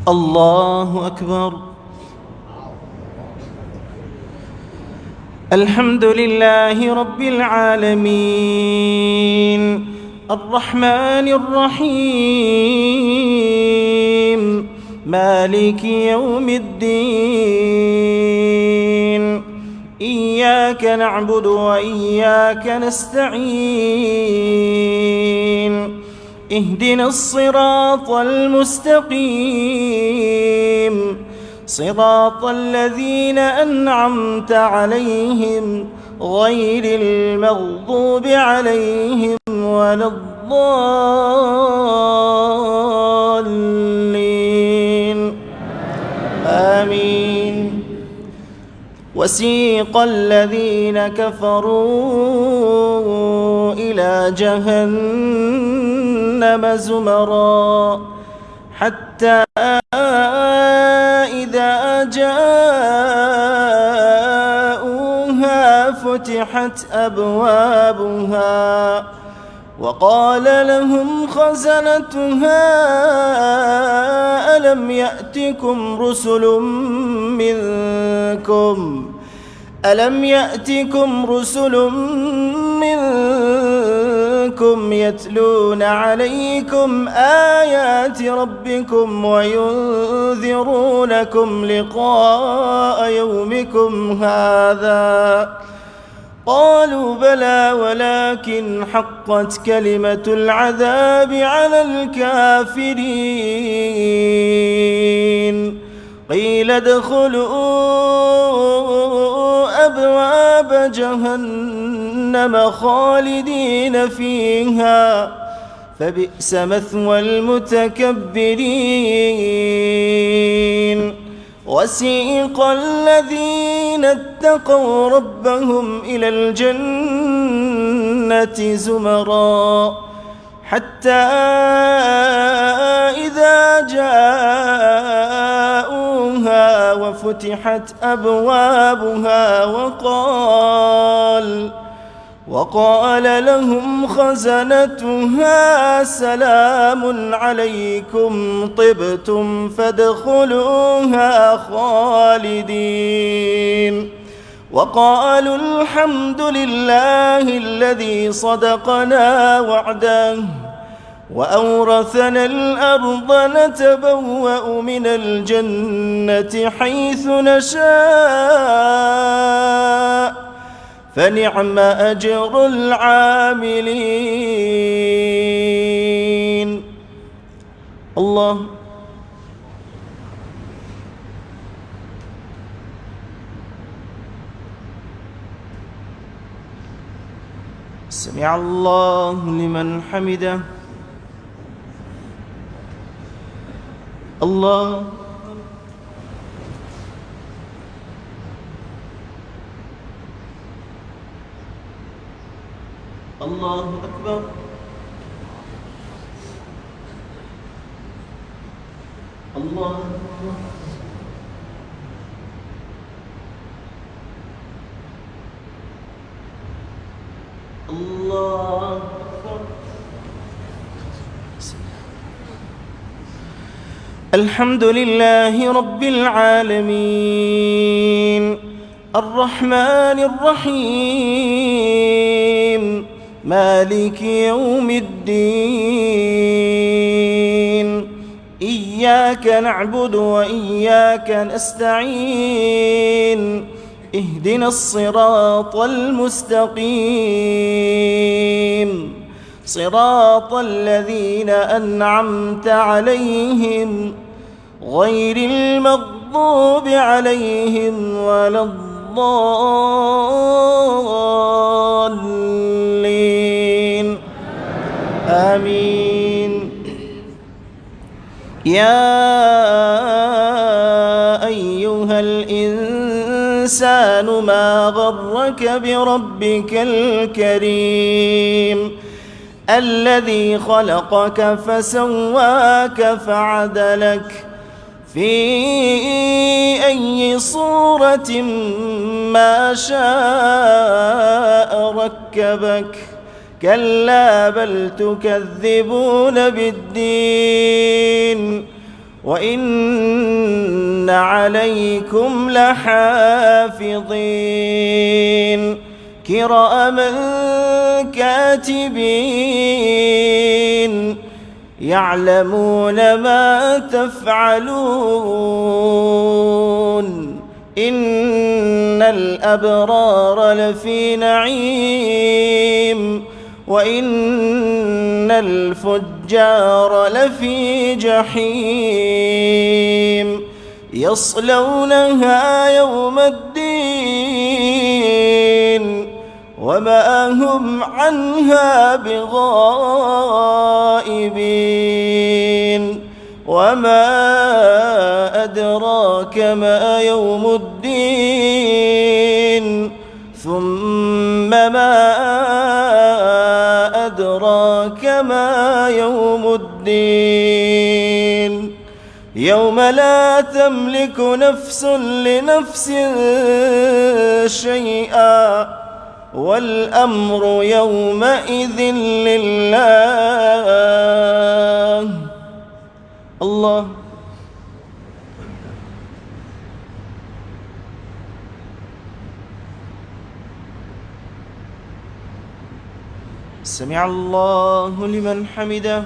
الله أكبر. الحمد لله رب العالمين الرحمن الرحيم مالك يوم الدين إياك نعبد وإياك نستعين اهدنا الصراط المستقيم صراط الذين أنعمت عليهم غير المغضوب عليهم ولا الضالين آمين. وسيق الذين كفروا إلى جهنم زمرا حتى إذا جاءوها فتحت أبوابها وقال لهم خزنتها ألم يأتكم رسل منكم يتلون عليكم آيات ربكم وينذرونكم لقاء يومكم هذا قالوا بلى ولكن حقت كلمة العذاب على الكافرين قيل ادخلوا أبواب جهنم خالدين فيها فبئس مثوى المتكبرين. وسيق الذين اتقوا ربهم إلى الجنة زمرا حتى إذا جاءوها وفتحت أبوابها وقال لهم خزنتها سلام عليكم طبتم فادخلوها خالدين وقالوا الحمد لله الذي صدقنا وعده وأورثنا الأرض نتبوأ من الجنة حيث نشاء فنعم أجر العاملين. الله سمع الله لمن حمده. الله الله أكبر. الله أكبر. الله أكبر. الحمد لله رب العالمين الرحمن الرحيم مالك يوم الدين إياك نعبد وإياك نستعين اهدنا الصراط المستقيم صراط الذين أنعمت عليهم غير المغضوب عليهم ولا الضالين آمين. يا أيها الإنسان ما غرك بربك الكريم الذي خلقك فسواك فعدلك في أي صورة ما شاء ركبك كلا بل تكذبون بالدين وإن عليكم لحافظين كراما كاتبين يعلمون ما تفعلون إن الأبرار لفي نعيم وإن الفجار لفي جحيم يصلونها يوم الدين وما هم عنها بغائبين وما أدراك ما يوم الدين ثم ما أدراك ما يوم الدين يوم لا تملك نفس لنفس شيئا والأمر يومئذ لله. الله. سمع الله لمن حمده.